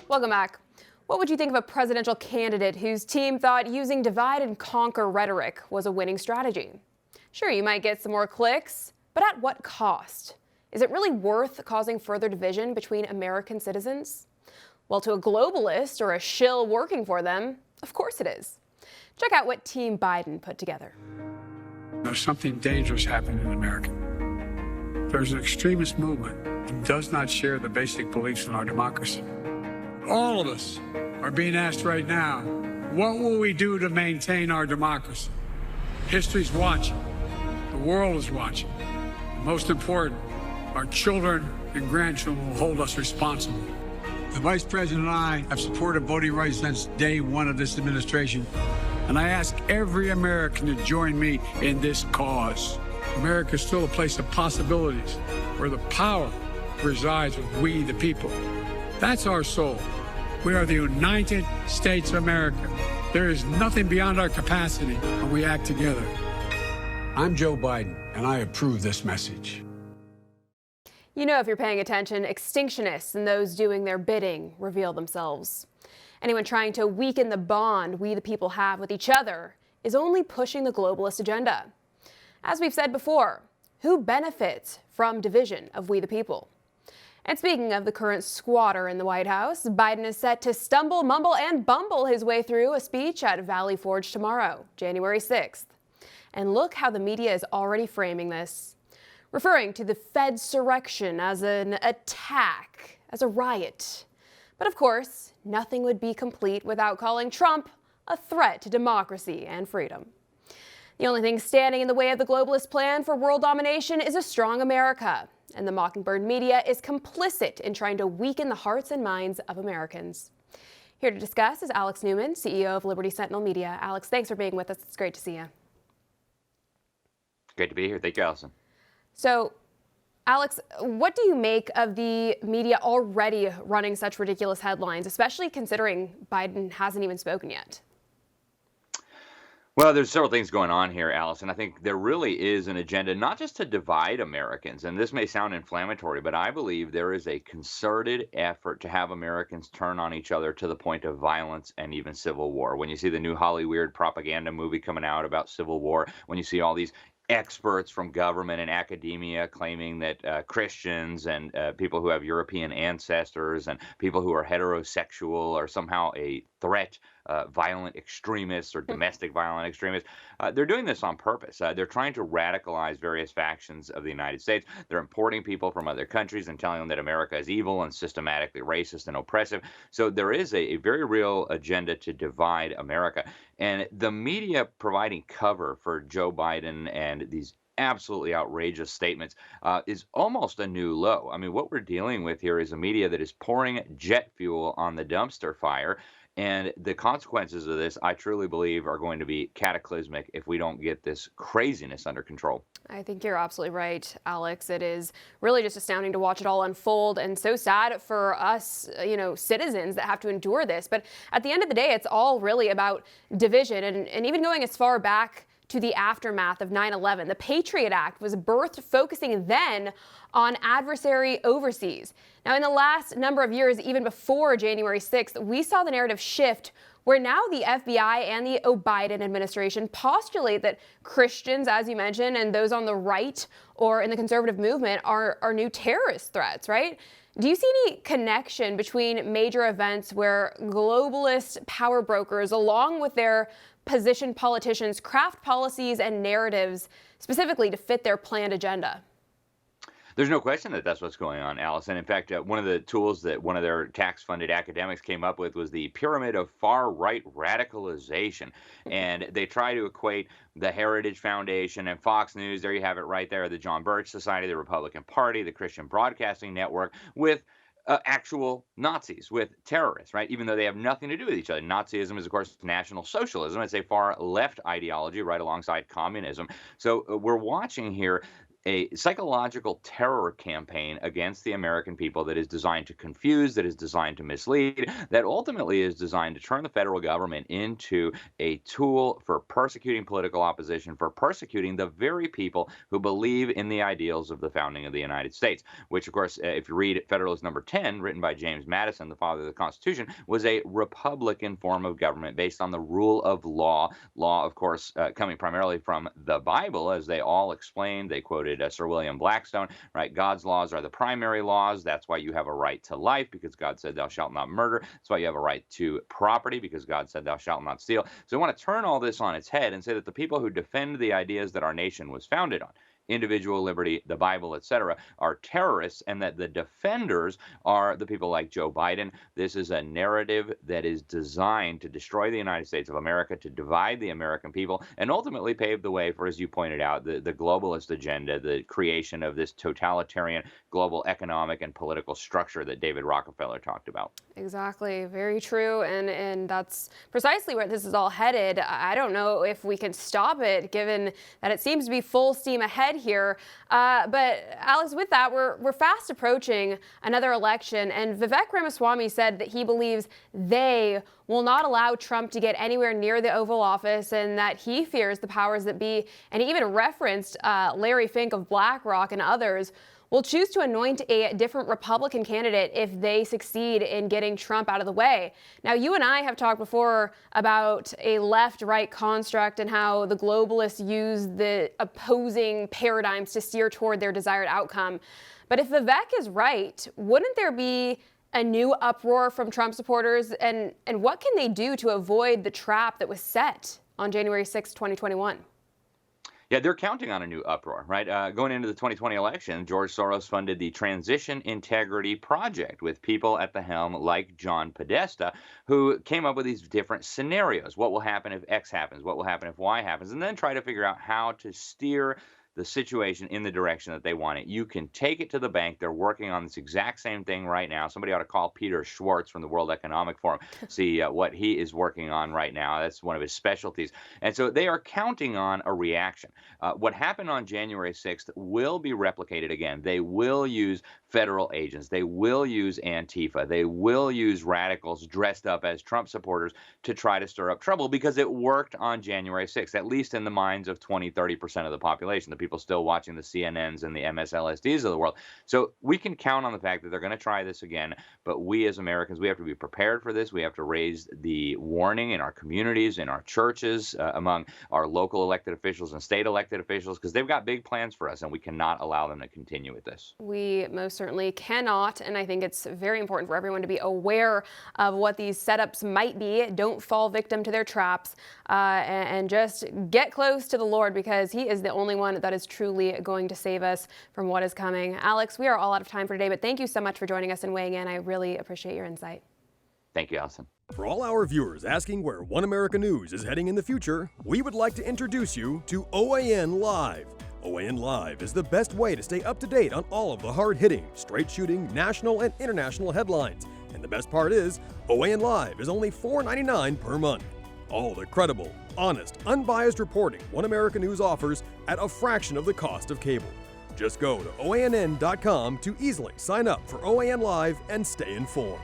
Welcome back. What would you think of a presidential candidate whose team thought using divide and conquer rhetoric was a winning strategy? Sure, you might get some more clicks, but at what cost? Is it really worth causing further division between American citizens? Well, to a globalist or a shill working for them, of course it is. Check out what Team Biden put together. There's something dangerous happening in America. There's an extremist movement that does not share the basic beliefs in our democracy. All of us are being asked right now, what will we do to maintain our democracy? History's watching. The world is watching. And most important, our children and grandchildren will hold us responsible. The Vice President and I have supported voting rights since day one of this administration, and I ask every American to join me in this cause. America is still a place of possibilities, where the power resides with we, the people. That's our soul. We are the United States of America. There is nothing beyond our capacity when we act together. I'm Joe Biden, and I approve this message. You know, if you're paying attention, extinctionists and those doing their bidding reveal themselves. Anyone trying to weaken the bond we the people have with each other is only pushing the globalist agenda. As we've said before, who benefits from division of we the people? And speaking of the current squatter in the White House, Biden is set to stumble, mumble, and bumble his way through a speech at Valley Forge tomorrow, January 6th. And look how the media is already framing this, referring to the Fedsurrection as an attack, as a riot. But of course, nothing would be complete without calling Trump a threat to democracy and freedom. The only thing standing in the way of the globalist plan for world domination is a strong America. And the Mockingbird media is complicit in trying to weaken the hearts and minds of Americans. Here to discuss is Alex Newman, CEO of Liberty Sentinel Media. Alex, thanks for being with us. It's great to see you. Great to be here. Thank you, Allison. So, Alex, what do you make of the media already running such ridiculous headlines, especially considering Biden hasn't even spoken yet? Well, there's several things going on here, Allison. I think there really is an agenda not just to divide Americans, and this may sound inflammatory, but I believe there is a concerted effort to have Americans turn on each other to the point of violence and even civil war. When you see the new Hollywood propaganda movie coming out about civil war, when you see all these experts from government and academia claiming that Christians and people who have European ancestors and people who are heterosexual are somehow a threat, violent extremists or domestic violent extremists. They're doing this on purpose. They're trying to radicalize various factions of the United States. They're importing people from other countries and telling them that America is evil and systematically racist and oppressive. So there is a very real agenda to divide America. And the media providing cover for Joe Biden and these absolutely outrageous statements is almost a new low. I mean, what we're dealing with here is a media that is pouring jet fuel on the dumpster fire. And the consequences of this, I truly believe, are going to be cataclysmic if we don't get this craziness under control. I think you're absolutely right, Alex. It is really just astounding to watch it all unfold, and so sad for us, citizens that have to endure this. But at the end of the day, it's all really about division, and even going as far back to the aftermath of 9/11. The Patriot Act was birthed focusing then on adversary overseas. Now, in the last number of years, even before January 6th, we saw the narrative shift where now the FBI and the Biden administration postulate that Christians, as you mentioned, and those on the right or in the conservative movement are new terrorist threats, right? Do you see any connection between major events where globalist power brokers, along with their positioned politicians, craft policies and narratives specifically to fit their planned agenda? There's no question that that's what's going on, Allison. In fact, one of the tools that one of their tax-funded academics came up with was the pyramid of far-right radicalization. And they try to equate the Heritage Foundation and Fox News, there you have it right there, the John Birch Society, the Republican Party, the Christian Broadcasting Network, with actual Nazis, with terrorists, right? Even though they have nothing to do with each other. Nazism is, of course, National Socialism. It's a far left ideology right alongside communism. So we're watching here a psychological terror campaign against the American people that is designed to confuse, that is designed to mislead, that ultimately is designed to turn the federal government into a tool for persecuting political opposition, for persecuting the very people who believe in the ideals of the founding of the United States, which, of course, if you read Federalist Number 10, written by James Madison, the father of the Constitution, was a republican form of government based on the rule of law. Law, of course, coming primarily from the Bible, as they all explained. They quoted Sir William Blackstone, right? God's laws are the primary laws. That's why you have a right to life, because God said, thou shalt not murder. That's why you have a right to property, because God said, thou shalt not steal. So I want to turn all this on its head and say that the people who defend the ideas that our nation was founded on, individual liberty, the Bible, etc., are terrorists, and that the defenders are the people like Joe Biden. This is a narrative that is designed to destroy the United States of America, to divide the American people, and ultimately pave the way for, as you pointed out, the globalist agenda, the creation of this totalitarian global economic and political structure that David Rockefeller talked about. Exactly. Very true. And that's precisely where this is all headed. I don't know if we can stop it, given that it seems to be full steam ahead here. But Alex, with that, we're fast approaching another election. And Vivek Ramaswamy said that he believes they will not allow Trump to get anywhere near the Oval Office, and that he fears the powers that be. And he even referenced Larry Fink of BlackRock and others will choose to anoint a different Republican candidate if they succeed in getting Trump out of the way. Now, you and I have talked before about a left-right construct and how the globalists use the opposing paradigms to steer toward their desired outcome. But if Vivek is right, wouldn't there be a new uproar from Trump supporters? And what can they do to avoid the trap that was set on January 6, 2021? Yeah, they're counting on a new uproar, right? Going into the 2020 election, George Soros funded the Transition Integrity Project with people at the helm like John Podesta, who came up with these different scenarios. What will happen if X happens? What will happen if Y happens? And then try to figure out how to steer the situation in the direction that they want it. You can take it to the bank. They're working on this exact same thing right now. Somebody ought to call Peter Schwartz from the World Economic Forum, see what he is working on right now. That's one of his specialties. And so they are counting on a reaction. What happened on January 6th will be replicated again. They will use federal agents. They will use Antifa. They will use radicals dressed up as Trump supporters to try to stir up trouble, because it worked on January 6th, at least in the minds of 20-30% of the population, the people still watching the CNNs and the MSLSDs of the world. So we can count on the fact that they're going to try this again, but we as Americans, we have to be prepared for this. We have to raise the warning in our communities, in our churches, among our local elected officials and state elected officials, because they've got big plans for us, and we cannot allow them to continue with this. We most certainly cannot, and I think it's very important for everyone to be aware of what these setups might be. Don't fall victim to their traps, and just get close to the Lord, because he is the only one that is truly going to save us from what is coming. Alex, we are all out of time for today, but thank you so much for joining us and weighing in. I really appreciate your insight. Thank you, Alison. For all our viewers asking where One America News is heading in the future, we would like to introduce you to OAN Live. OAN Live is the best way to stay up to date on all of the hard-hitting, straight-shooting, national and international headlines. And the best part is, OAN Live is only $4.99 per month. All the credible, honest, unbiased reporting One America News offers at a fraction of the cost of cable. Just go to OANN.com to easily sign up for OAN Live and stay informed.